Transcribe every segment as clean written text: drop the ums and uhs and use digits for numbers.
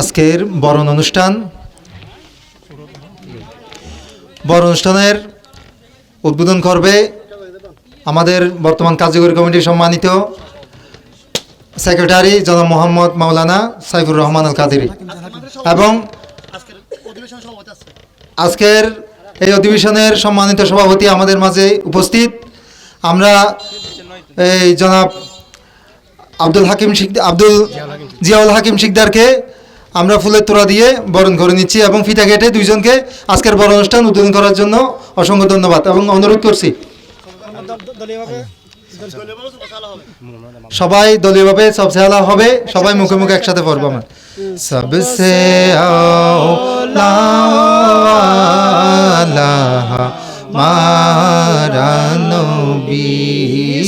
আজকের বরণ অনুষ্ঠানের উদ্বোধন করবে আমাদের বর্তমান কার্যকরী কমিটির সম্মানিত সেক্রেটারি জনাব মোহাম্মদ মাওলানা সাইফুর রহমান আল কাদেরী এবং আজকের এই অধিবেশনের সম্মানিত সভাপতি আমাদের মাঝে উপস্থিত। আমরা এই জনাব আব্দুল জিয়াউল হাকিম শিকদারকে আমরা ফুলের তোড়া দিয়ে বরণ করে নিচ্ছি এবং ফিতা কেটে দুইজনকে আজকের বড় অনুষ্ঠান উদ্বোধন করার জন্য অসংখ্য ধন্যবাদ এবং অনুরোধ করছি সবাই দলীয়ভাবে সবসে আলা হবে, সবাই মুখে মুখে একসাথে পড়বো। আমার সবসে আলা মারা নবী,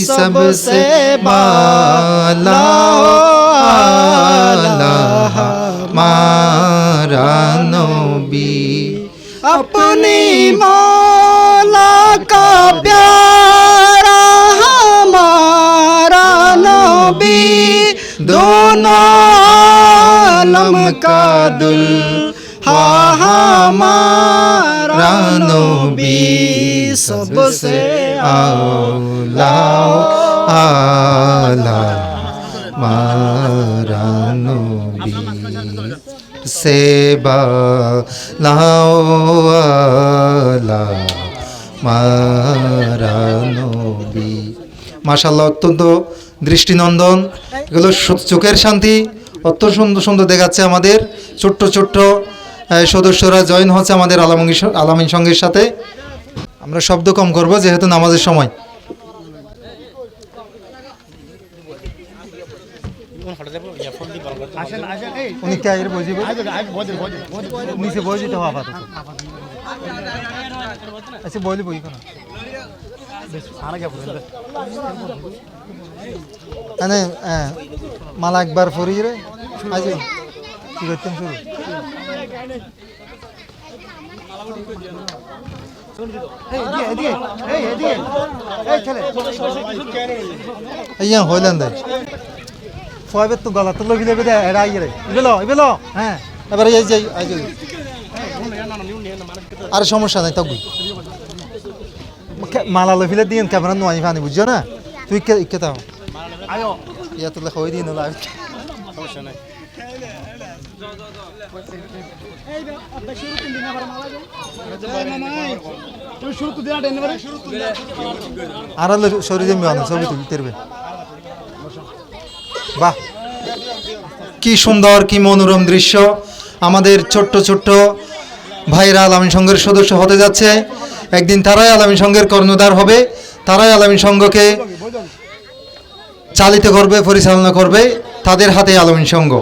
সবসে মালা मारा नबी, अपनी मौला का प्यारा हमारा नबी, दोनों आलम का दुल्हा हमारा नबी, सबसे आला आला मारा नबी सेबा लाओला मारा नबी। মাশাআল্লাহ, অত্যন্ত দৃষ্টিনন্দন, এগুলো চোখের শান্তি, অত্যন্ত সুন্দর সুন্দর দেখাচ্ছে। আমাদের ছোট্ট ছোট্ট সদস্যরা জয়েন হচ্ছে আমাদের আলামিন সংঘের সাথে। আমরা শব্দ কম করব যেহেতু নামাজের সময়। উনি কে আইরে বসিব নিচে বসে দিতে হবে আপাতত। আচ্ছা বলি বই কোন মানে মালা একবার ফরি রে আজ কি করতেন শুরু এই হইলেন দেয় ফয়বে তো গলা তো লগিলে বেদে এরাই রে ইবেলো হ্যাঁ এবারে এই যাই আই যাই আর সমস্যা নাই তগু মালা লফিলে দিন ক্যামেরা নোয়াই ফানি বুঝছো না তুই কে তাও আয়ো ইয়া তো লেখা হই দিন লাইভ সমস্যা নাই আর শরীরে মিয়ানো ছবি তুলতে বাহ, কি সুন্দর, কি মনোরম দৃশ্য। আমাদের ছোট্ট ছোট্ট ভাইরা আলামিন সংঘের সদস্য হতে যাচ্ছে। একদিন তারাই আলামিন সংঘের কর্ণধার হবে, তারাই আলামিন সংঘকে চালিত করবে, পরিচালনা করবে, তাদের হাতে আলামিন সংঘ।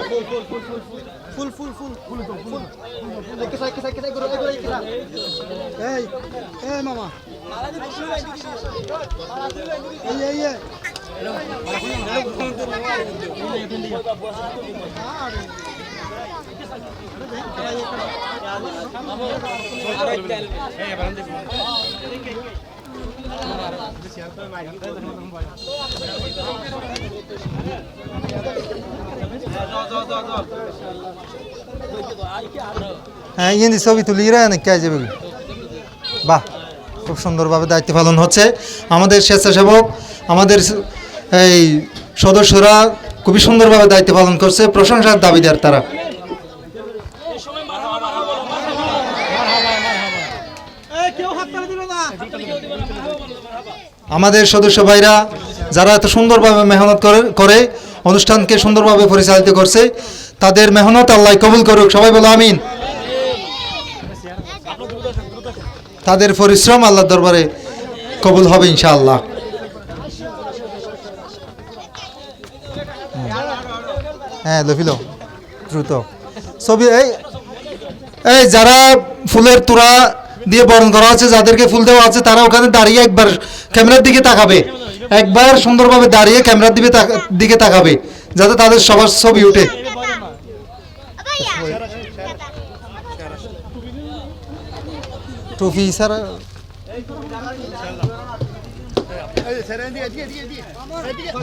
হ্যাঁ ইয়ে ছবি তুলি রে না কে যাবে। বাহ, খুব সুন্দরভাবে দায়িত্ব পালন হচ্ছে। আমাদের স্বেচ্ছাসেবক, আমাদের এই সদস্যরা খুবই সুন্দরভাবে দায়িত্ব পালন করছে, প্রশংসার দাবিদার তারা। আমাদের সদস্য ভাইরা যারা এত সুন্দরভাবে মেহনত করে অনুষ্ঠানকে সুন্দরভাবে পরিচালিত করছে, তাদের মেহনত আল্লাহ কবুল করুক, সবাই বলো আমিন। তাদের পরিশ্রম আল্লাহর দরবারে কবুল হবে ইনশাআল্লাহ। হ্যাঁ লফিলো দ্রুত ছবি। এই যারা ফুলের তোড়া দিয়ে বরণ করা আছে, যাদেরকে ফুল দেওয়া আছে, তারা ওখানে দাঁড়িয়ে একবার ক্যামেরার দিকে তাকাবে, একবার সুন্দরভাবে দাঁড়িয়ে ক্যামেরার দিকে তাকাবে, যাতে তাদের সবার ছবি উঠে। ট্রফি স্যার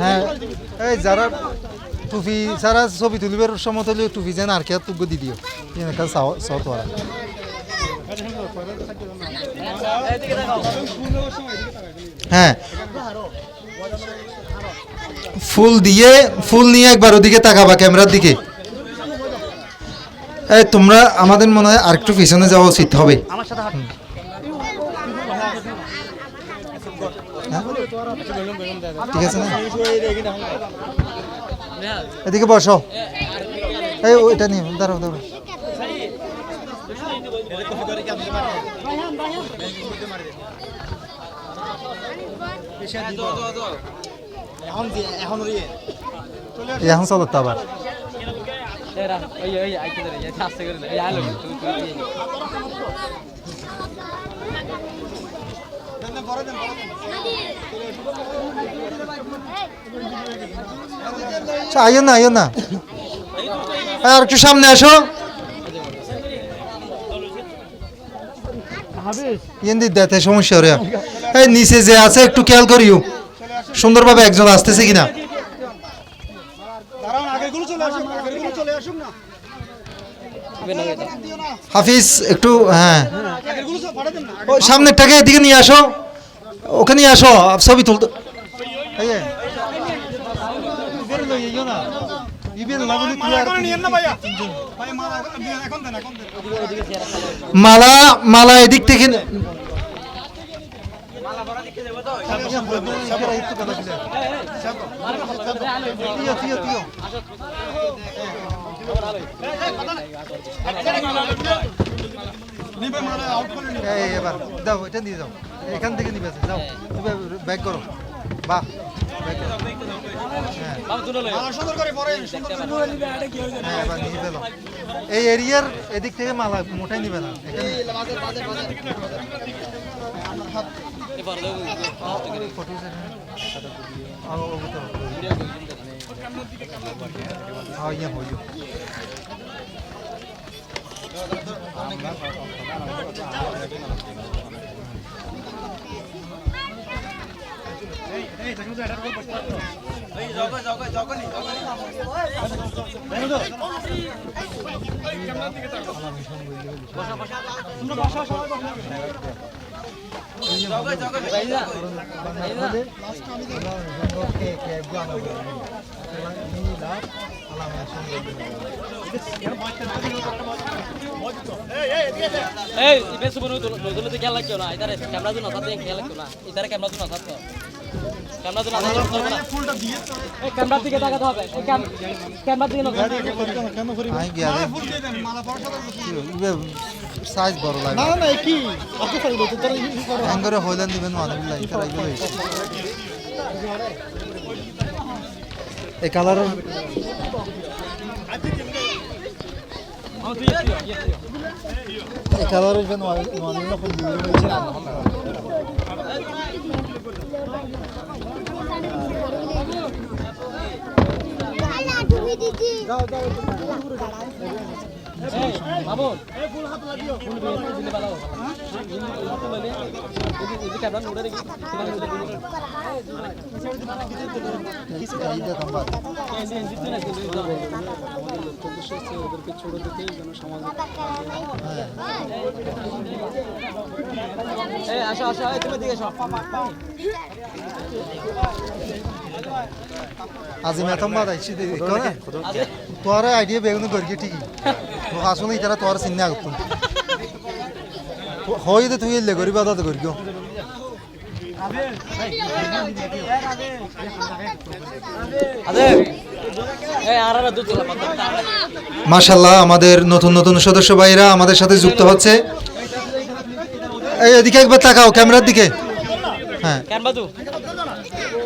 হ্যাঁ, এই যারা টুপি ছাড়া ছবি তুলিবার সময় তুলি টুপি যেন আর কে তুগ্য দি দিও এখানে সাউথ ওরা হ্যাঁ ফুল নিয়ে একবার ওদিকে তাকাবা ক্যামেরার দিকে। এই তোমরা আমাদের মনে হয় আরেকটু পিছনে যাওয়া উচিত হবে। ঠিক আছে না এদিকে বসো এই ওইটা নিয়ে দাঁড়াও দাঁড়াও এখন চলো তো আবার আইও না আর একটু সামনে আসো দেখতে সমস্যা রে এই নিচে যে আছে একটু খেয়াল করিও সুন্দরভাবে একজন আসতেছে কিনা। হাফিজ একটু হ্যাঁ সামনেরটাকে এদিকে নিয়ে আসো ওখানে নিয়ে আসো ছবি তুলতে মালা এদিক থেকে এবার দাও এটা নিয়ে যাও এখান থেকে নিবে যাও ব্যাক করো বাহ এই এরিয়ার এদিক থেকে মালা মোটাই নিবে না ক্যামেরার দিকে তাকাতে হবে ক্যামেরার দিকে সাইজ বড় লাগে না না কি আপনি পারবে তো তারা ইউজ করো হ্যাঙ্গারে হইলেন দিবেন মানবিল্লাহ তারা এগুলো এই কালার এই কালার হইবেন মানবিল্লাহ কোন দিবেন হইছে না যাও যাও মামুন ফুল হাত লাগিও ফুল দিলে ভালো হ্যাঁ এই ক্যামেরা নোড়ে দেখি কিছু চাহিদা কম বাদ ওদেরকে ছোট দিতেই যেন সমাজ এই আসো আসো এই তুমি দিকে আসো আজি মেথম বাদ আইছি দেখো না তোর আইডিয়া বেগুন গর্গি ঠিকই তো আসলে ইতারা তোর চিন্তা করতুম হয় তো তুই এলে গরিব আদা গর্গিও মাশাআল্লাহ আমাদের নতুন নতুন সদস্য ভাইরা আমাদের সাথে যুক্ত হচ্ছে এই এদিকে একবার তাকাও ক্যামেরার দিকে হ্যাঁ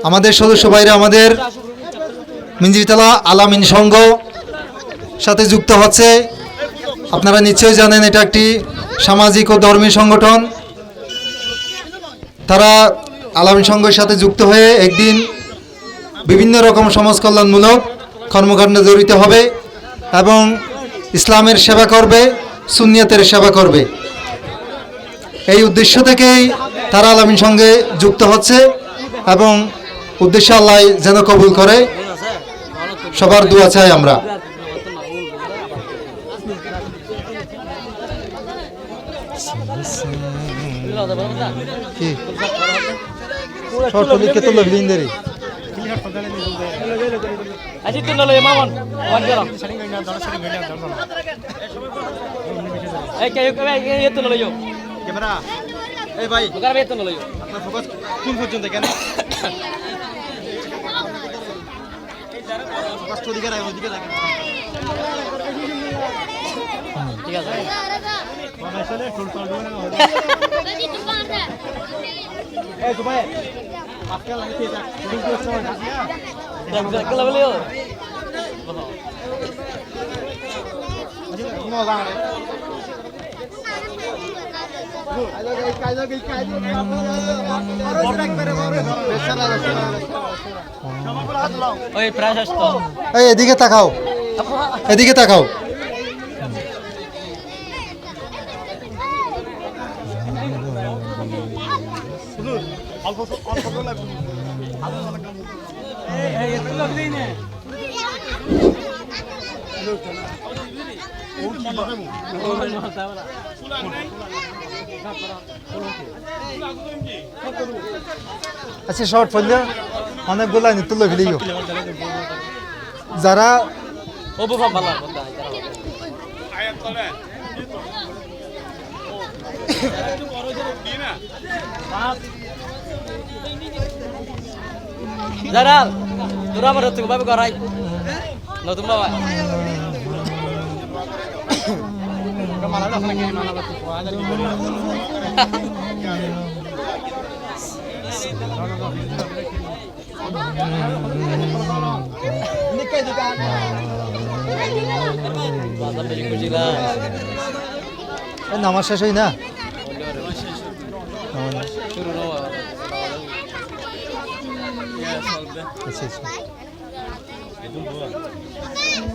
আমাদের সদস্য ভাইরা আমাদের মিঞ্জিবিতলা আলামিন সংঘ সাথে যুক্ত হচ্ছে আপনারা নিশ্চয়ই জানেন এটা একটি সামাজিক ও ধর্মীয় সংগঠন তারা আলামিন সংঘের সাথে যুক্ত হয়ে একদিন বিভিন্ন রকম সমাজ কল্যাণমূলক কর্মকাণ্ডে জড়িত হবে এবং ইসলামের সেবা করবে সুন্নিয়তের সেবা করবে এই উদ্দেশ্য থেকেই তারা আলামিন সংঘে যুক্ত হচ্ছে এবং উদ্দেশ্য আল্লাহ যেন কবুল করে সবার দোয়া চাই আমরা। কি শর্ট লিখে তো লবিন দেরি Asyik tu nalo ya mamon. Wan jalan. Kayak itu nalo yo. Camera এই ভাই Bukan itu nalo yo. আপনার ফোকাস কোন পর্যন্ত কেন ফোকাস তো দিকে রাখো দিকে রাখো ঠিক আছে এই তো ভাই আজকাল আমি ঠিক আছে ভিডিও সময় আসিয়া Kalau beliau. মজা করে Oi, proses to. এই এদিকে তাকাও, এদিকে তাকাও। আচ্ছা শর্ট পড়লে অনেকগুলো আইনি তুলে ফেলিও যারা Oh, bukan balap. Zaral, turun apa tuh bapak korai? Nggak tuh bapak. Bahasa Beling Kujila. নামাজ শেষ হই না Suruh nawa. আচ্ছা আচ্ছা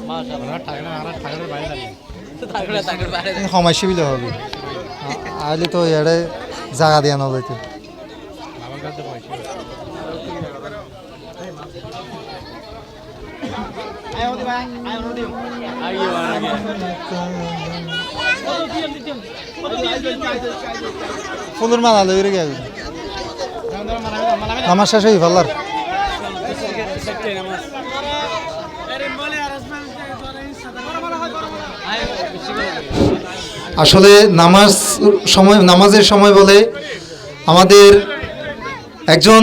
Masya Allah. Takut bayar. সমস্যা বিলে হবে আইলে তো এড়ে জায়গা দিয়া না যাইতে আয় ওদি ভাই আয় ওদি Ayo, ayo. ফুলের মালা লইরে গেল নামাজ শেষ হই ভাল্লার আসলে নামাজের সময় বলে আমাদের একজন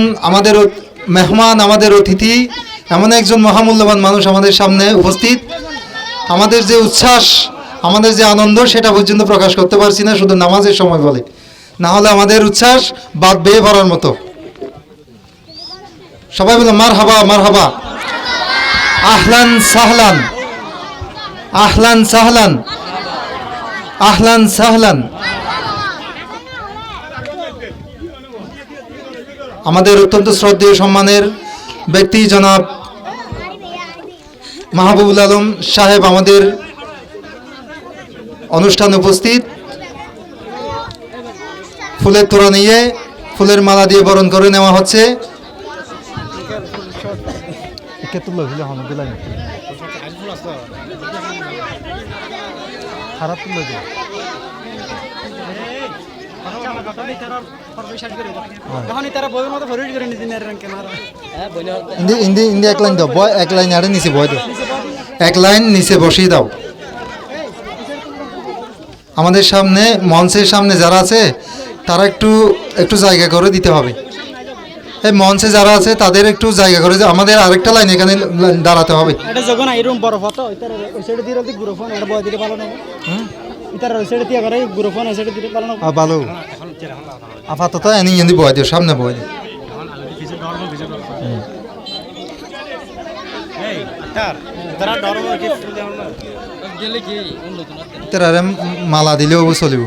মেহমান আমাদের অতিথি এমন একজন মহামূল্যবান মানুষ আমাদের সামনে উপস্থিত আমাদের যে উচ্ছ্বাস আমাদের যে আনন্দ সেটা পর্যন্ত প্রকাশ করতে পারছি না শুধু নামাজের সময় বলে না হলে আমাদের উচ্ছ্বাস বাদ বেয়ে ভরার মতো সবাই বলো মারহাবা মারহাবা আহলান সাহলান আহলান সাহলান আহলান সাহলান আমাদের অত্যন্ত শ্রদ্ধেয় সম্মানের ব্যক্তি জনাব মাহবুবুল আলম সাহেব আমাদের অনুষ্ঠানে উপস্থিত ফুলের তোড়া নিয়ে ফুলের মালা দিয়ে বরণ করে নেওয়া হচ্ছে খারাপ এখনই তারা বইয়ের মতো ফরওয়ার্ড করে নিতে না রেন ক্যামেরা ইন্দি এক লাইন দাও বয় এক লাইন আরে নিচে বয় দাও এক লাইন নিচে বসিয়ে দাও আমাদের সামনে মঞ্চের সামনে যারা আছে তারা একটু জায়গা করে দিতে হবে এই মঞ্চে যারা আছে তাদের একটু জায়গা করে আমাদের আরেকটা লাইন এখানে দাঁড়াতে হবে এটা যখন আইরুম বড় ফটো ইতার ওই সাইডে দিয়ে রদি গ্রুপ ফোন এটা বয় দিলে ভালো না ইতার ওই সাইডে দিয়ে করে গ্রুপ ফোন ওই সাইডে দিলে ভালো না ভালো আপাতত এনি এনি বয় দিও সামনে বয় দিও এই তার তারা ডরম কি Geli ki, undu tu. তারা মালা দিলেও চলিব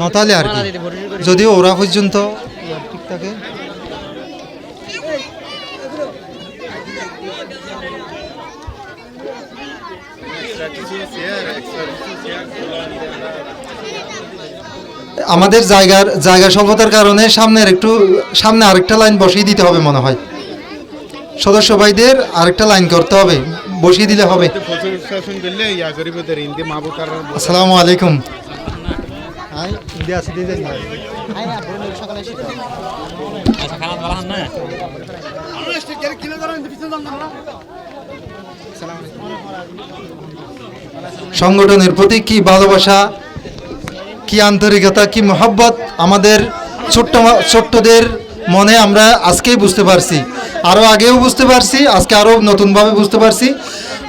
নতালে আর কি যদিও ওরা পর্যন্ত ঠিক থাকে আমাদের জায়গা স্বল্পতার কারণে সামনে আরেকটা লাইন বসিয়ে দিতে হবে মনে হয় সদস্য ভাইদের আরেকটা লাইন করতে হবে, বসিয়ে দিলে হবে। আসসালামু আলাইকুম। আচ্ছা খারাপ বলা না সংগঠনের প্রতি কি ভালোবাসা, কি আন্তরিকতা, কি মহব্বত আমাদের ছোট্টদের মনে আমরা আজকেই বুঝতে পারছি, আরও আগেও বুঝতে পারছি, আজকে আরও নতুনভাবে বুঝতে পারছি।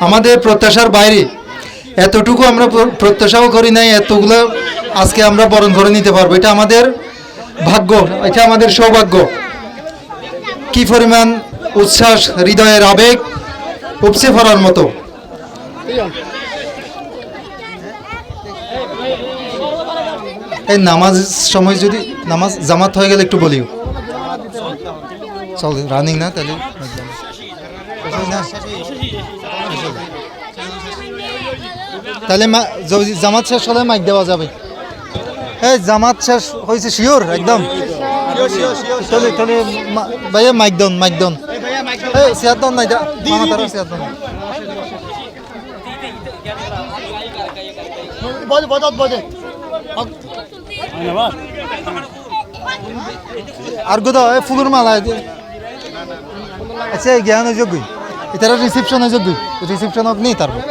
আমাদের প্রত্যাশার বাইরে এতটুকু আমরা প্রত্যাশাও করি নাই, এতগুলো আজকে আমরা বরণ করে নিতে পারবো। এটা আমাদের ভাগ্য, এটা আমাদের সৌভাগ্য। কি পরিমাণ উচ্ছ্বাস, হৃদয়ের আবেগ উপচে পড়ার মতো। এই নামাজ সময় যদি নামাজ জামাত হয়ে গেলে একটু বলিও। চল রানিং না তাহলে তাহলে যদি জামাত শেষ হলে মাইক দেওয়া যাবে। এই জামাত শেষ হয়েছে শিওর একদম? তাহলে তাহলে ভাইয়া মাইক দন, মাইক দন। এই চেয়ার দন নাই, মামা তারা চেয়ার দন। আর গো দাও ফুলের মালা। আচ্ছা জ্ঞান যোগ্য এটা রিসেপশন যোগ্য, রিসেপশন হোক নেই তারপর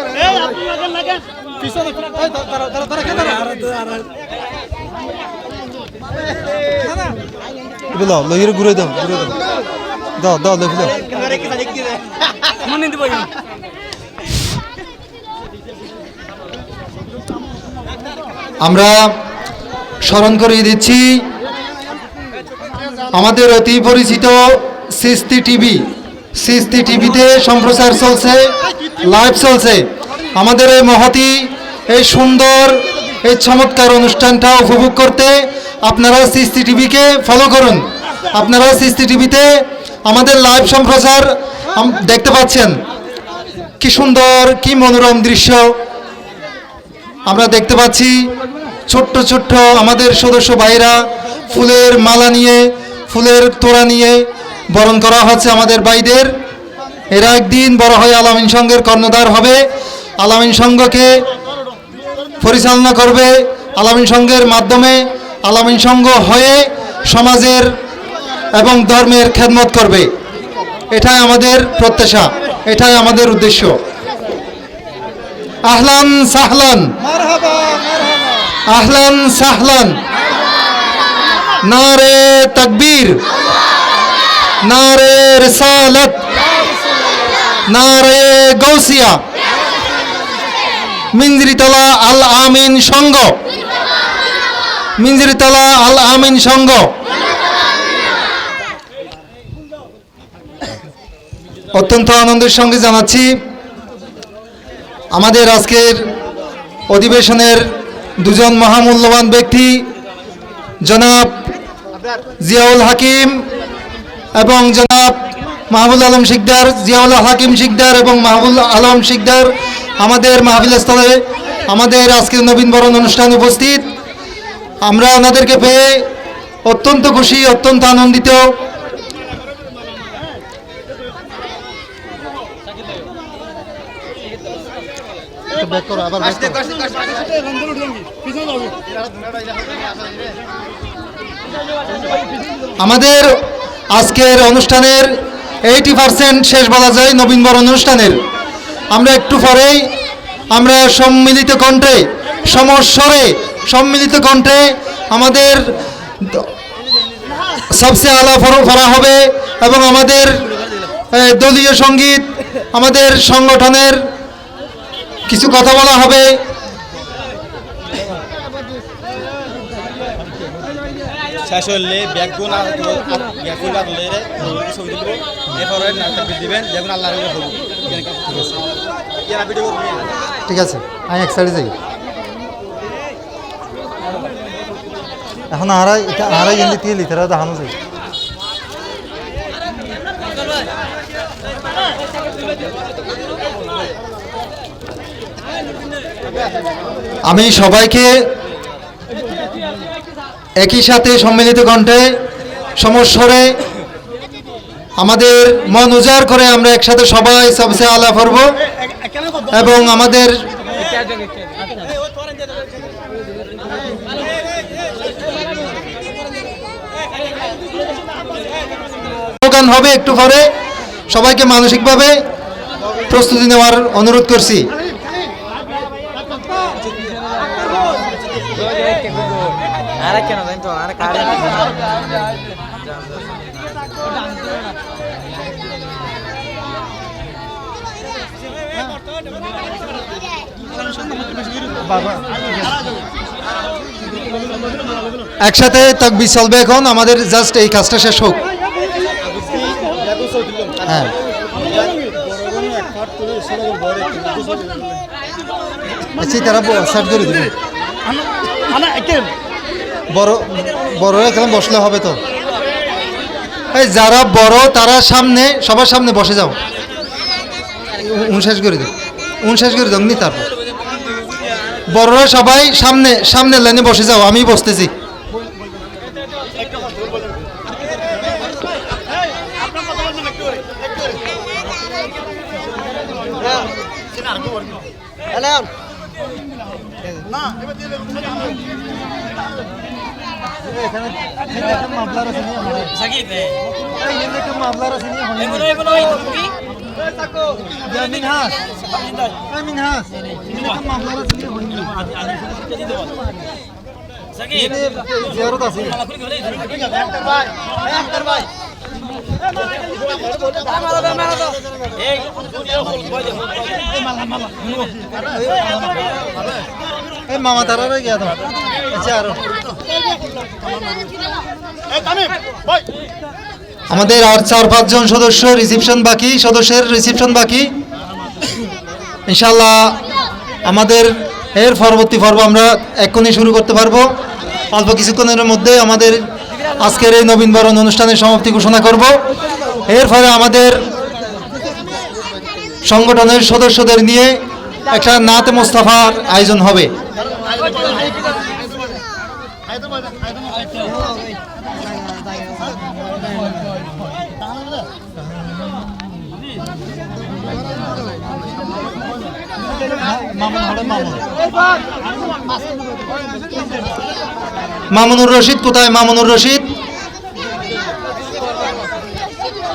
দাও লইয়ের ঘুরে দাও, ঘুরে দাও, দাও দাও দেখি দাও। আমরা স্মরণ করিয়ে দিচ্ছি আমাদের অতি পরিচিত সিস্তি টিভি। সিস্তি টিভিতে সম্প্রচার চলছে, লাইভ চলছে। আমাদের এই মহতি, এই সুন্দর, এই চমৎকার অনুষ্ঠানটা উপভোগ করতে আপনারা সিস্তি টিভিকে ফলো করুন। আপনারা সিস্তি টিভিতে আমাদের লাইভ সম্প্রচার দেখতে পাচ্ছেন। কি সুন্দর, কি মনোরম দৃশ্য আমরা দেখতে পাচ্ছি। ছোট্ট ছোট্ট আমাদের সদস্য ভাইরা ফুলের মালা নিয়ে, ফুলের তোড়া নিয়ে বরণ করা হচ্ছে আমাদের ভাইদের। এরা একদিন বড় হয়ে আলামিন সংঘের কর্ণধার হবে, আলামিন সংঘকে পরিচালনা করবে, আলামিন সংঘের মাধ্যমে আলামিন সংঘ হয়ে সমাজের এবং ধর্মের খেদমত করবে। এটাই আমাদের প্রত্যাশা, এটাই আমাদের উদ্দেশ্য। আহলান সাহলান, আহলান সাহলান, নারে তাকবীর, নারে রিসালাত, নারে গৌসিয়া, মিনজিরিতলা আল আমিন সংঘ, মিনজিরিতলা আল আমিন সংঘ। অত্যন্ত আনন্দের সঙ্গে জানাচ্ছি আমাদের আজকের অধিবেশনের দুজন মহামূল্যবান ব্যক্তি, জনাব জিয়াউল হাকিম এবং জনাব মাহবুল আলম শিকদার। জিয়াউল হাকিম শিকদার এবং মাহবুল আলম শিকদার আমাদের মাহফিল স্থলে আমাদের আজকের নবীনবরণ অনুষ্ঠান উপস্থিত। আমরা ওনাদেরকে পেয়ে অত্যন্ত খুশি, অত্যন্ত আনন্দিত। আমাদের আজকের অনুষ্ঠানের 80% শেষ বলা যায় নবীনবরণ অনুষ্ঠানের। আমরা একটু পরেই আমরা সম্মিলিত কণ্ঠে, সমস্বরে সম্মিলিত কণ্ঠে আমাদের সবচেয়ে আলা পড়া হবে এবং আমাদের দলীয় সঙ্গীত, আমাদের সংগঠনের কিছু কথা বলা হবে। শেষ হলে ব্যাগুন আর ব্যাগুন আর লেরে ছবি তুলব, এরপরে নাটক দিবেন, যেমন আল্লাহ রহমতে হবো। ঠিক আছে, আমি এক সাইডে যাই। এখন আড়াই এনে দিয়ে লিটারা দেখানো যায়। আমি সবাইকে একই সাথে সম্মিলিত কণ্ঠে সমস্বরে আমাদের মন উজাড় করে আমরা একসাথে সবাই সবসে আলা করব এবং আমাদের স্লোগান হবে একটু পরে। সবাইকে মানসিকভাবে প্রস্তুতি নেওয়ার অনুরোধ করছি। আরে কেন জানি তো আরে কারে একসাথে তাকবীর চলবে এখন, আমাদের জাস্ট এই কাজটা শেষ হোক। হ্যাঁ আচ্ছা তারা সার্চ করে দেবে, বড় বড় এখানে বসলে হবে তো। এই যারা বড় তারা সামনে, সবার সামনে বসে যাও। শেষ করে দেব, শেষ করে দাও নি। তারপর বড়রা সবাই সামনে সামনে লাইনে বসে যাও, আমি বসতেছি। মামা তারা গিয়া তো আমাদের আর 4-5 জন সদস্য রিসেপশন বাকি, সদস্যের রিসেপশন বাকি। ইনশাআল্লাহ আমাদের এর পরবর্তী পর্ব আমরা এক্ষুনি শুরু করতে পারবো। অল্প কিছুক্ষণের মধ্যে আমাদের আজকের এই নবীনবরণ অনুষ্ঠানের সমাপ্তি ঘোষণা করব। এরপরে আমাদের সংগঠনের সদস্যদের নিয়ে একটা নাতে মোস্তাফার আয়োজন হবে। মামুনুর রশিদ কোথায়? মামুনুর রশিদ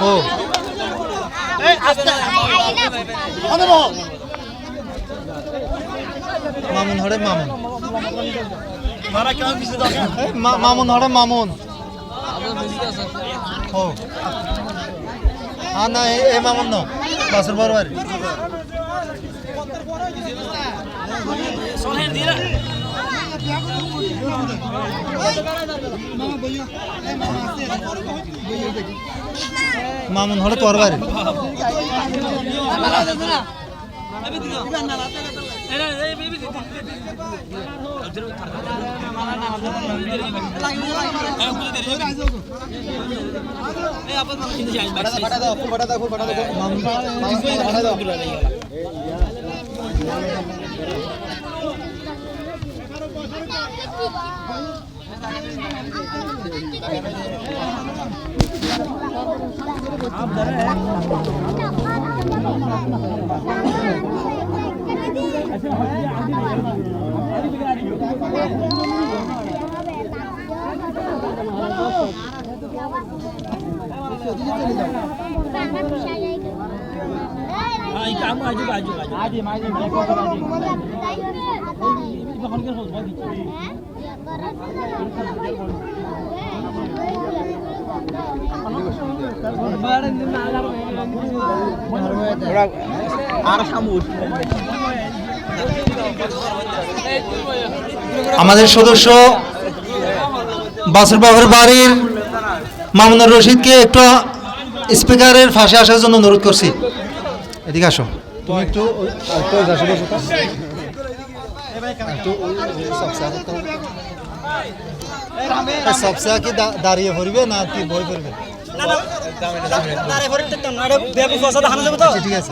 ও মামুন হরে মামুন মামুন হরে মামুন ও না এ মামুন ন বাসুর বরবার মামুন হলে তোর বাড়ি আমাদের সদস্য বাসুর বাবুর বাড়ির মামুনুর রশিদকে একটু স্পিকারের ফাঁসে আসার জন্য অনুরোধ করছি। এদিকে আসো তুমি একটু সবসা কি দাঁড়িয়ে পড়বে না কি বই পড়বে? ঠিক আছে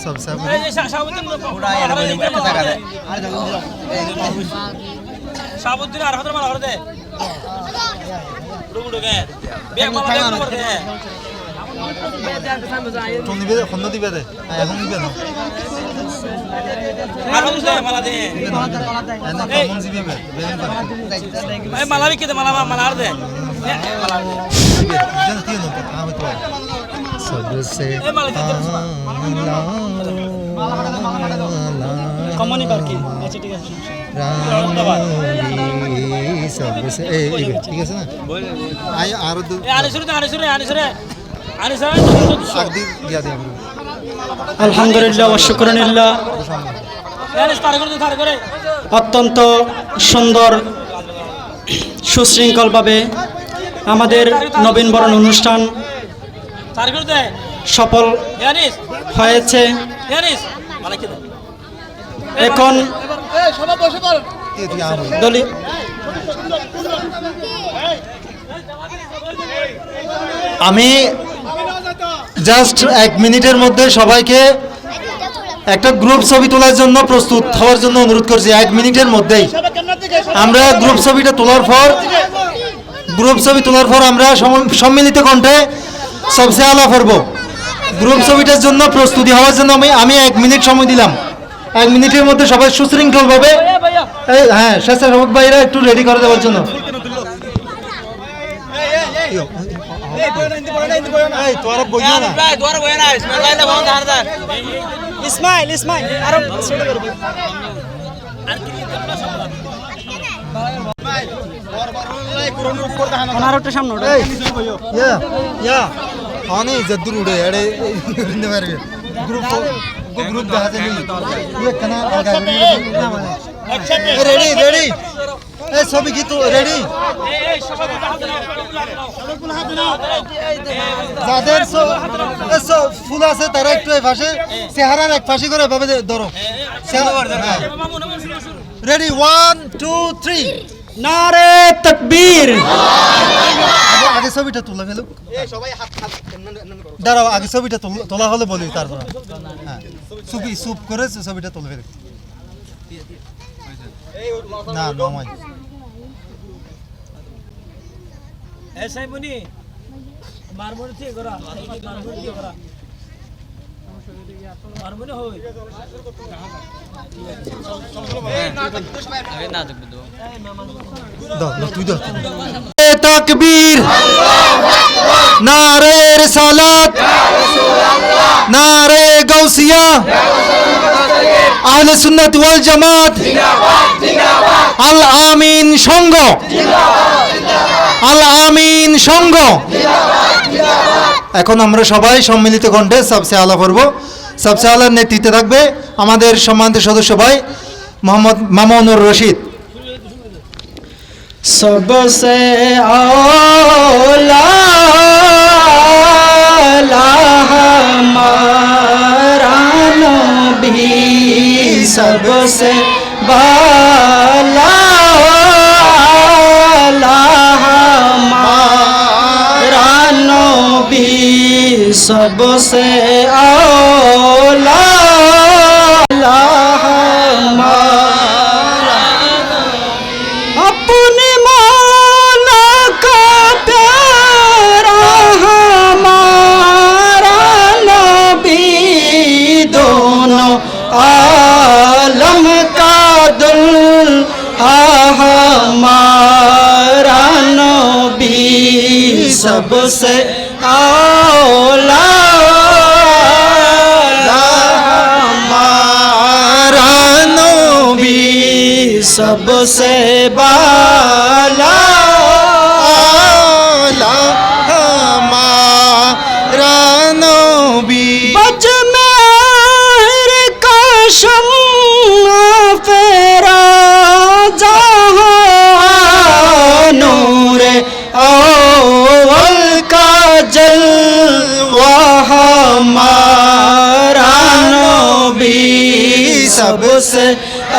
সবসা সাবুদ্দিন আর হাতের মালা করে দে কোন দিবে কোন দিবে দে এখন দিবে না না কোন দিবে মালা বিকে মালা মালা আর দে জানতি না আমি তো सबसे কমনই বাকি আচ্ছা ঠিক আছে सबसे ঠিক আছে না আই আর আগদি দিয়া দে আলহামদুলিল্লাহ ওয়া শুকরানিল্লাহ অত্যন্ত সুন্দর সুশৃঙ্খলভাবে আমাদের নবীন বরণ অনুষ্ঠান সফল হয়েছে। এখন দলীয় আমি জাস্ট 1 মিনিটের মধ্যে সবাইকে একটা গ্রুপ ছবি তোলার জন্য প্রস্তুত হওয়ার জন্য অনুরোধ করছি। 1 মিনিটের মধ্যেই আমরা গ্রুপ ছবিটা তোলার পর আমরা সম্মিলিত কণ্ঠে সবসে আলা করব। গ্রুপ ছবিটার জন্য প্রস্তুতি হওয়ার জন্য আমি 1 মিনিট সময় দিলাম। 1 মিনিটের মধ্যে সবাই সুশৃঙ্খলভাবে হ্যাঁ স্বেচ্ছাসেবক ভাইরা একটু রেডি করে দেওয়ার জন্য। ইসমাইল আরো ছোট করবে আরেকটা সামনে ওঠে অনেক জদ্দুর উড়ে এড়ে গ্রুপ দেখা যায় রেডি এই ছবি কি তো রেডি যাদের ফুল আছে তারা একটু এই পাশে চেহারার এক পাশে করে এভাবে ধরো। রেডি 1 2 3 নারে তাকবীর। আগে ছবিটা তোলা গেল দাঁড়াও আগে ছবিটা তোলা হলে বলি তারপর হ্যাঁ সুপ করে ছবিটা তুলে ফেলে না নয় ऐसा ही बनी मारमोन थी करा मारमोन हो ना तक दो তুই ধর তাকবীর নারে রিসালাত নারে গাউসিয়া আহলে সুন্নাত ওয়াল জামাত আল আমিন সংঘ আল আমিন সংঘ। এখন আমরা সবাই সম্মিলিত কণ্ঠে সবসে আলা করব। সবসে আলার নেতৃত্বে থাকবে আমাদের সম্মানিত সদস্য ভাই মোহাম্মদ মামুনুর রশিদ। सबसे औला हमारा नबी सबसे बाला हमारा नबी सबसे औला अपने मौला का प्यारा हमारा नबी दोनों आलम का दुल्हा हमारा नबी सबसे औला हमारा नबी सबसे बाला हमारा नबी बज मेहर का शम्मा फेरा जहां नूर अव्वल का जलवा हमारा नबी सबसे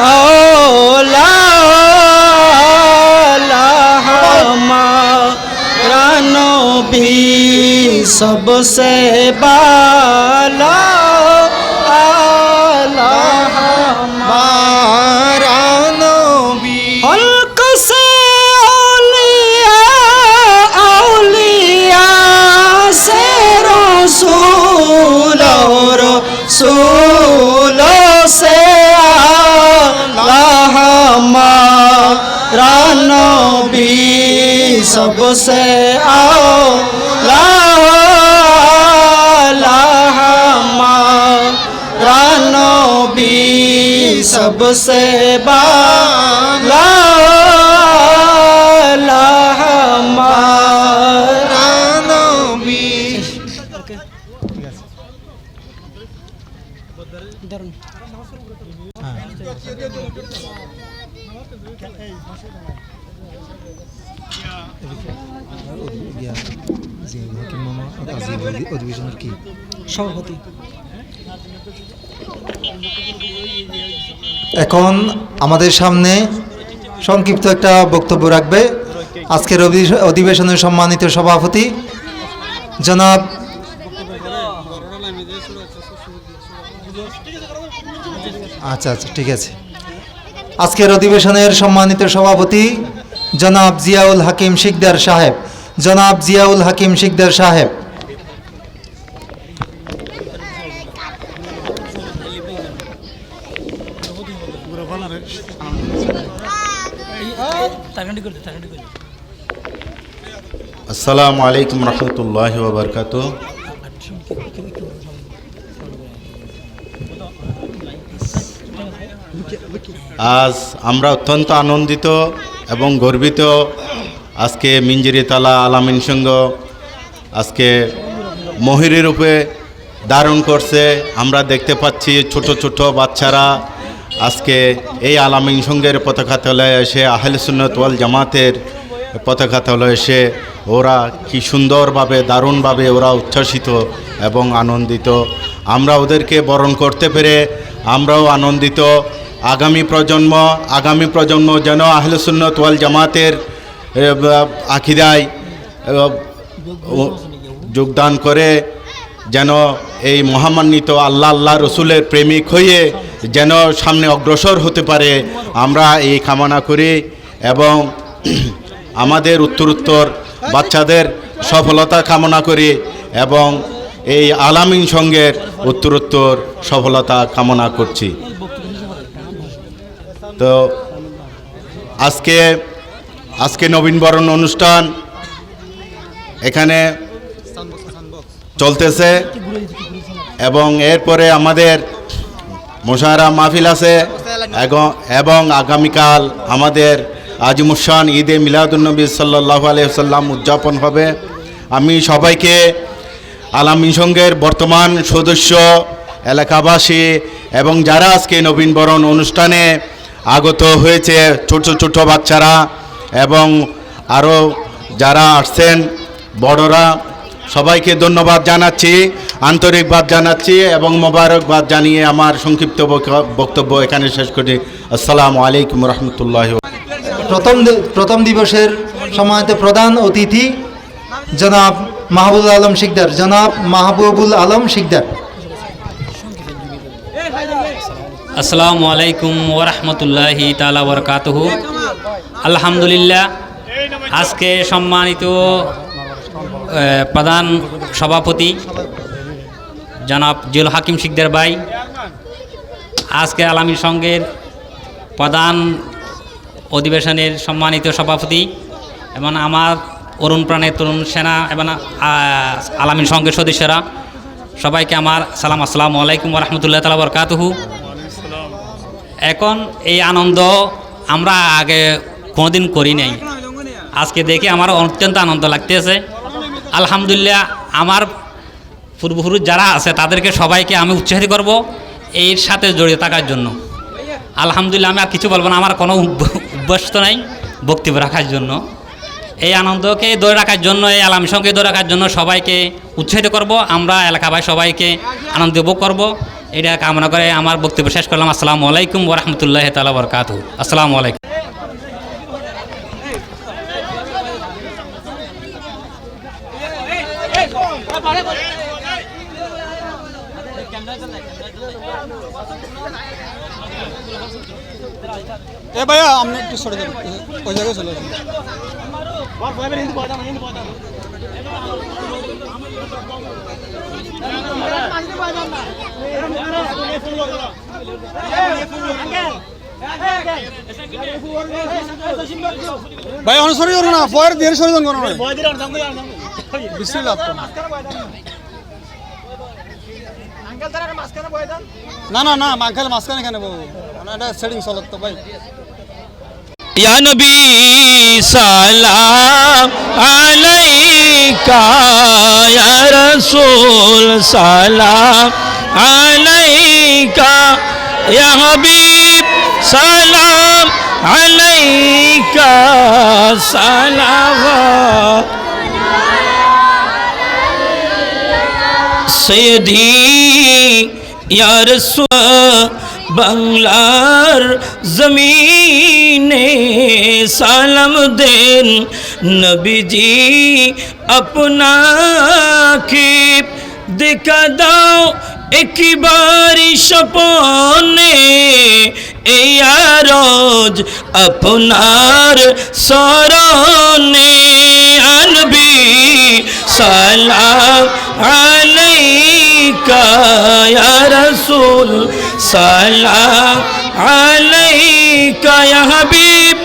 औला हमारा नबी सबसे बाला हमारा नबी हल्क से औलिया सबसे आला हमारा नबी सबसे आला हमारा नबी सबसे बाला हमारा नबी। অধিবেশনের কি সভাপতি এখন আমাদের সামনে সংক্ষিপ্ত একটা বক্তব্য রাখবে আজকের অধিবেশনের সম্মানিত সভাপতি জনাব আচ্ছা ঠিক আছে। আজকের অধিবেশনের সম্মানিত সভাপতি জনাব জিয়াউল হাকিম শিকদার সাহেব, জনাব জিয়াউল হাকিম শিকদার সাহেব। আসসালামু আলাইকুম রহমতুল্লাহি ওয়া বারাকাতুহু। আজ আমরা অত্যন্ত আনন্দিত এবং গর্বিত। আজকে মিঞ্জিরি তালা আলামিন সংঘ আজকে মহিরি রূপে ধারণ করছে। আমরা দেখতে পাচ্ছি ছোট ছোট বাচ্চারা আজকে এই আলামিন সংঘের পতাকা তলায় এসে আহলে সুন্নাত ওয়াল জামাতের পতাকা তলায় এসে ওরা কি সুন্দরভাবে দারুণভাবে ওরা উচ্ছ্বসিত এবং আনন্দিত। আমরা ওদেরকে বরণ করতে পেরে আমরাও আনন্দিত। আগামী প্রজন্ম যেন আহলে সুন্নাত ওয়াল জামাতের আকিদায় যোগদান করে যেন এই মহামান্বিত আল্লাহ রসুলের প্রেমিক হয়ে যেন সামনে অগ্রসর হতে পারে আমরা এই কামনা করি এবং আমাদের উত্তরোত্তর বাচ্চাদের সফলতা কামনা করি এবং এই আলামিন সংঘের উত্তরোত্তর সফলতা কামনা করছি। তো আজকে নবীনবরণ অনুষ্ঠান এখানে চলতেছে এবং এরপরে আমাদের মোশাহারা মাহফিল আছে এবং আগামীকাল আমাদের আজিমুশান ঈদে মিলাদুন্নবী সাল্লাল্লাহু আলাইহি ওয়াসাল্লাম উদযাপন হবে। আমি সবাইকে আলামিন সংঘের বর্তমান সদস্য, এলাকাবাসী এবং যারা আজকে নবীনবরণ অনুষ্ঠানে আগত হয়েছে ছোট ছোট বাচ্চারা এবং আরও যারা আসছেন বড়রা, সবাইকে ধন্যবাদ জানাচ্ছি, আন্তরিকবাদ জানাচ্ছি এবং মোবারকবাদ জানিয়ে আমার সংক্ষিপ্ত বক্তব্য এখানে শেষ করি। আসসালামু আলাইকুম রহমতুল্লাহ। প্রথম দিবসের সম্মানিত প্রধান অতিথি জনাব মাহবুবুল আলম শিকদার, জনাব মাহবুবুল আলম শিকদার। আসসালামু আলাইকুম ওয়া রাহমাতুল্লাহি তাআলা ওয়া বারাকাতুহু। আলহামদুলিল্লাহ, আজকে সম্মানিত প্রধান সভাপতি জনাব জিয়াউল হাকিম শিকদার ভাই, আজকে আলামিন সংঘের প্রধান অধিবেশনের সম্মানিত সভাপতি এবং আমার অরুণ প্রাণের তরুণ সেনা এবং আলামিন সংঘের সদস্যরা, সবাইকে আমার সালাম, আসসালামু আলাইকুম ওয়া রাহমাতুল্লাহি তাআলা ওয়া বারাকাতুহু। এখন এই আনন্দ আমরা আগে কোনোদিন করি নাই, আজকে দেখে আমার অত্যন্ত আনন্দ লাগতেছে। আলহামদুলিল্লাহ, আমার পূর্বপুরুষ যারা আছে তাদেরকে সবাইকে আমি উৎসাহিত করব এর সাথে জড়িয়ে থাকার জন্য। আলহামদুলিল্লাহ, আমি আর কিছু বলবো না, আমার কোনো অভ্যস্ত নাই বক্তব্য রাখার জন্য। এই আনন্দকে ধরে রাখার জন্য, এই আলামিন সংঘকে ধরে রাখার জন্য সবাইকে উৎসাহিত করব, আমরা এলাকাবাসী সবাইকে আনন্দ উপভোগ করব, এটা কামনা করে আমার বক্তব্য শেষ করলাম। আসসালামু আলাইকুম ওয়া রাহমাতুল্লাহি তাআলা ওয়া বারাকাতুহু। আসসালামু আলাইকুম। এ ভাইয়া আপনি একটু সরে যান, ওই জায়গায় চলে আসুন। ভাই অনুসরণ করো না, পয়ের দিয়ে সরিজন করো না। বিসমিল্লাহ। না না না, মাখালে মাঝখানে কেন বউ, এটা সেটিং চলত তো ভাই। या नबी सलाम अलैका या रसूल सलाम अलैका या हबीब सलाम अलैका सलावत सैयदी या रसूल বাংলার জমিনে সালাম দেন নবীজি আপনাকে দেখা দাও একবারই স্বপনে এই আরজ আপনার শরণে আনবি সালাম আলাইকা ইয়া রাসূল সালাম আলাইকা ইয়া হাবিব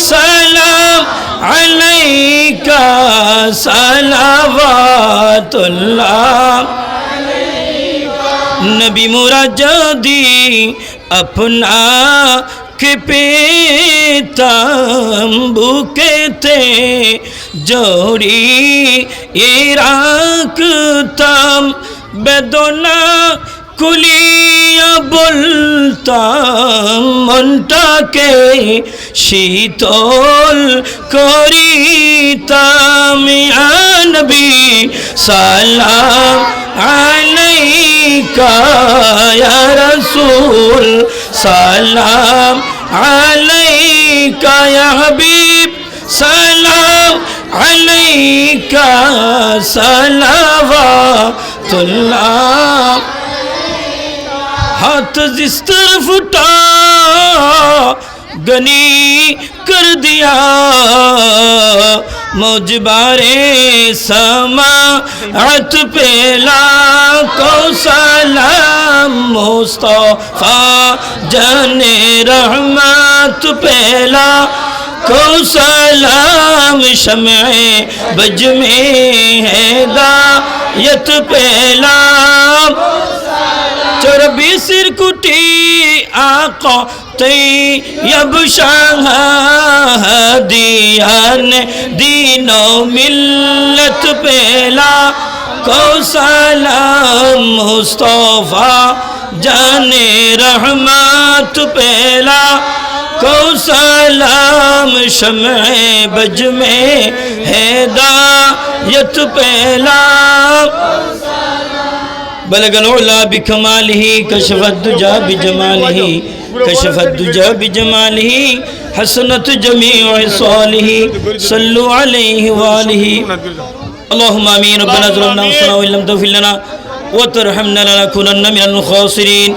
সালাম আলাইকা সালাওয়াতুল্লাহ नबी मोरा जदी अपना के पेतम बुकेते जोड़ी ये राखतम बेदना কুলিয়া বলতাম মনটাকে শীতল করিতাম ইয়া নবী সালাম আলাইকা ইয়া রাসূল সালাম আলাইকা ইয়া হাবিব সালাম আলাইকা সালাওয়াতুল্লাহ हाथ जिस तरफ उठा गनी कर दिया मुझबारे समा हाथ पेला को सलाम मुस्तफा जाने रहमत पेला को सलाम शमे बज में हैदायत पेला चरबी सिरकुटी आका तैयब शाह दियान दीनो मिल्लत पेला को सलाम मुस्तफा जाने रहमत पेला को सलाम शमे बज में हैदायत पेला बलगल उला बिकमालिही कशफत दुजा बिजमालिही कशफत दुजा बिजमालिही हसनत जमीउ सालिही सल्लु अलैहि वालिही अल्लाहुम्मा आमीन रब्बना ज़लमना अंफुसना व लम तग़फिर लना व तरहमना लनकुनन्ना मिनल खासिरीन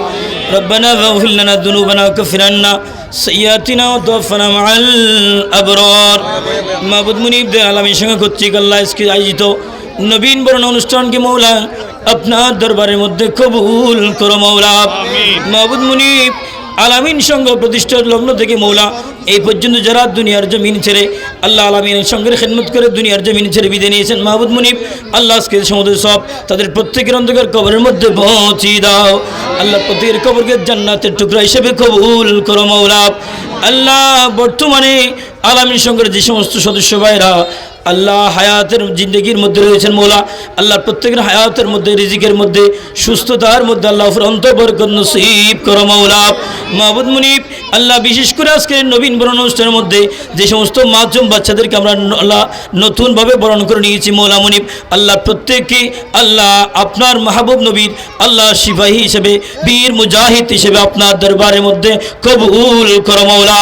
रब्बना फ़ग़फिर लना ज़ुनूबना व कफ़िर अन्ना सय्यिआतिना व तवफ़्फ़ना मअल अबरार माबूद मुनीब दे आलमीन संग কর্তৃক আল্লাহ इसके आयोजित नवीन बरण अनुष्ठान के मौला अपना दरबारेर मध्य कबूल करो मौला माबूद मुनीब आलामीन संघ प्रतिष्ठा लग्न থেকে मौला এই পর্যন্ত যারা দুনিয়ার জমিন ছেড়ে আল্লাহ আলামিনের সঙ্গের খিদমত করে দুনিয়ার জমিন ছেড়ে বিদায় নিয়েছেন মাহবুব মুনিব আল্লাহ আজকে সমুদ্র সব তাদের প্রত্যেকের অন্ধকার কবরের মধ্যে পৌঁছিয়ে দাও আল্লাহ প্রত্যেকের কবরকে জান্নাতের টুকরা হিসেবে কবুল করো মৌলা আল্লাহ বর্তমানে আলামিন সঙ্গের যে সমস্ত সদস্য ভাইরা আল্লাহ হায়াতের জিন্দগির মধ্যে রয়েছেন মৌলা আল্লাহ প্রত্যেকের হায়াতের মধ্যে রিজিকের মধ্যে সুস্থতার মধ্যে আল্লাহ অফুরন্ত বরকত নসিব করো মৌলা মাহবুব মুনিব আল্লাহ বিশেষ করে আজকে নবীন বরণ অনুষ্ঠানের মধ্যে যে সমস্ত মাধ্যম বাচ্চাদেরকে আমরা আল্লাহ নতুনভাবে বরণ করে নিয়েছি মৌলা মুনিব আল্লাহ প্রত্যেককে আল্লাহ আপনার মাহবুব নবীর আল্লাহ সিপাহী হিসেবে বীর মুজাহিদ হিসেবে আপনার দরবারের মধ্যে কবুল করো মৌলা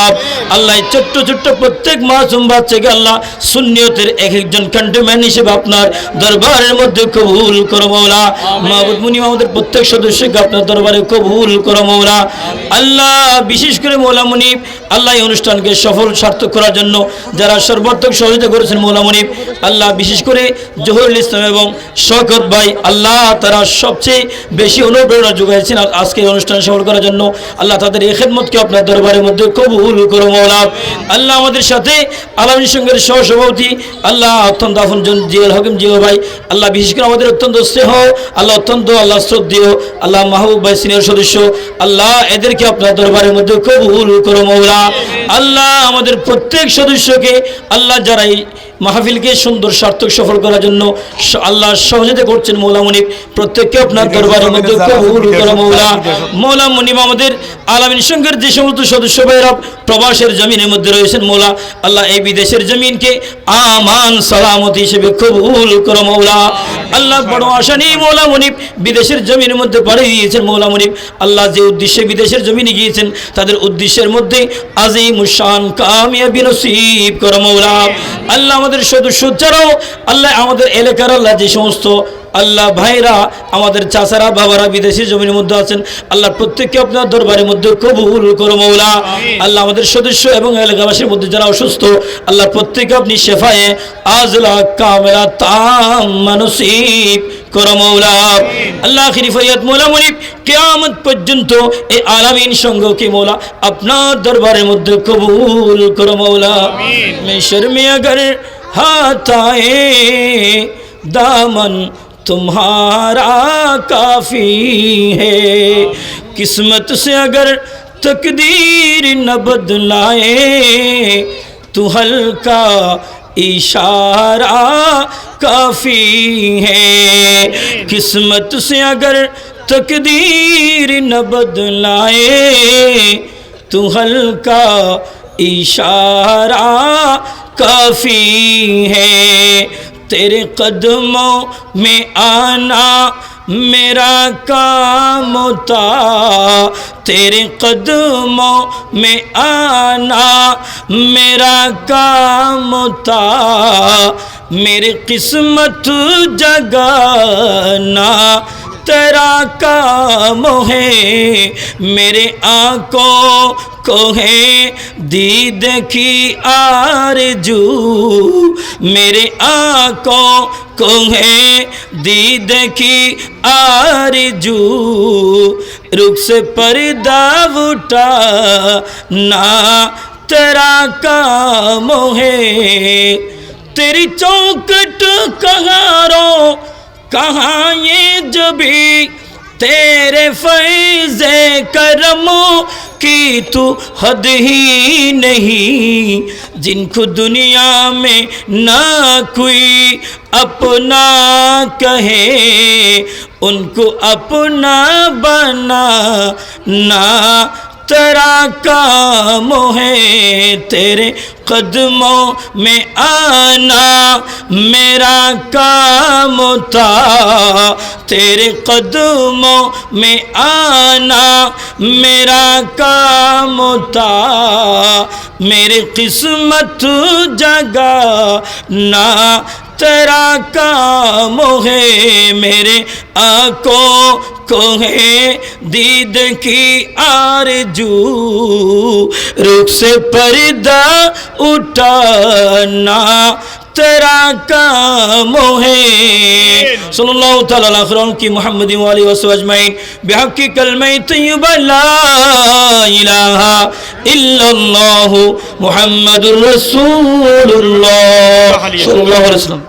আল্লাহ ছোট্ট ছোট্ট প্রত্যেক মাসুম বাচ্চাকে আল্লাহ সুন্নিয়তের এক একজন কন্টেম্যান হিসেবে আপনার দরবারের মধ্যে কবুল করো মৌলা মাহবুব মুনিব আমাদের প্রত্যেক সদস্যকে আপনার দরবারে কবুল করো মৌলা আল্লাহ বিশেষ করে মৌলা মুনিব আল্লাহ এই অনুষ্ঠানকে সফল সার্থক করার জন্য যারা সর্বাত্মক সহযোগিতা করেছেন মৌলা মুনিব আল্লাহ, বিশেষ করে জহুরুল ইসলাম এবং শওকত ভাই আল্লাহ, তারা সবচেয়ে বেশি অনুপ্রেরণা যোগাইছেন আজকে এই অনুষ্ঠান সফল করার জন্য। আল্লাহ তাদের এই খেদমতকে আপনার দরবারের মধ্যে কবুল করো মৌলা। আল্লাহ আমাদের সাথে আলামিন সংঘের সহসভাপতি আল্লাহ অত্যন্ত আপনজন জিয়াউল হাকিম জিয়া ভাই আল্লাহ, বিশেষ করে আমাদের অত্যন্ত স্নেহ আল্লাহ, অত্যন্ত আল্লাহ শ্রদ্ধেয় আল্লাহ মাহবুব ভাই সিনিয়র সদস্য আল্লাহ, এদেরকে আপনার দরবারের মধ্যে কবুল করো মৌলা। আল্লাহ আমাদের প্রত্যেক সদস্যকে আল্লাহ, যারা এই মাহফিলকে সুন্দর সার্থক সফল করার জন্য আল্লাহ সহযোগিতা করছেন মৌলা মুনিব, প্রত্যেককে আপনার দরবারের মধ্যে কবুল করো মৌলা। মৌলা মুনিব আমাদের আলামিন সংঘের যে সমস্ত সদস্য ভাইরা প্রবাসের জমিনের মধ্যে রয়েছেন মৌলা আল্লাহ, এই বিদেশের জমিনকে আমান সালামতি হিসেবে কবুল করো মৌলা। আল্লাহ বড় আশা নিয়ে মৌলা মুনিব বিদেশের জমিনের মধ্যে পাড়ি দিয়েছেন মৌলা মুনিব আল্লাহ, যে উদ্দেশ্যে বিদেশের জমিনে গিয়েছেন তাদের উদ্দেশ্যের মধ্যে আজিমুশান কামিয়াবি নসিব করো মৌলা। আল্লাহ আমাদের সদস্য ছাড়াও আল্লাহ আমাদের এলাকার আল্লাহ যে সমস্ত আল্লাহ ভাইরা আমাদের চাচারা বাবারা বিদেশি জমির মধ্যে আছেন আল্লাহ, প্রত্যেককে আপনার দরবারের মধ্যে কবুল করো মৌলা। আল্লাহ আমাদের সদস্য এবং এলাকাবাসীর মধ্যে যারা অসুস্থ আল্লাহ, প্রত্যেকে আপনি শেফায়ে আজলা কামেলা তাম্মা নসিব করো মৌলা। আল্লাহ আখিরি ফরিয়াদ মৌলা মুনিব কিয়ামত পর্যন্ত এই আলামিন সংঘকে মৌলা আপনার দরবারের মধ্যে কবুল করো মৌলা। মে শর্মে अगर हाथ आए दामन तुम्हारा काफी है, किस्मत से अगर तकदीर न बदलाए तो हल्का इशारा काफी है, किस्मत से अगर तकदीर न बदलाए तो हल्का इशारा काफी है, तेरे कदमों में आना मेरा काम था, तेरे कदमों में आना मेरा काम था, मेरी किस्मत जगाना तेरा काम है, मेरे आंखों को है दीद की आरज़ू, मेरे आंखों को है दीद की आरज़ू, रुख से पर्दा उठाना तेरा काम है, तेरी चौखट कहारों कहाँ ये जबी, तेरे फैज़े करमों की तू हद ही नहीं, जिनको दुनिया में ना कोई अपना कहे उनको अपना बनाना तेरा काम है, तेरे कदमों में आना मेरा काम था, तेरे कदमों में आना मेरा काम था, मेरी किस्मत जगाना तेरा काम है, मेरे आंखों को है दीद की आरज़ू, रुख से पर्दा उठाना तेरा काम है। सल्लल्लाहु तआला अलैहि वसल्लम की मुहम्मद व आलिहि वसहबिहि अजमईन बिहक़्क़ि कलमे तय्यिबा ला इलाहा इल्लल्लाहु मुहम्मदुर रसूलुल्लाह सल्लल्लाहु अलैहि वसल्लम।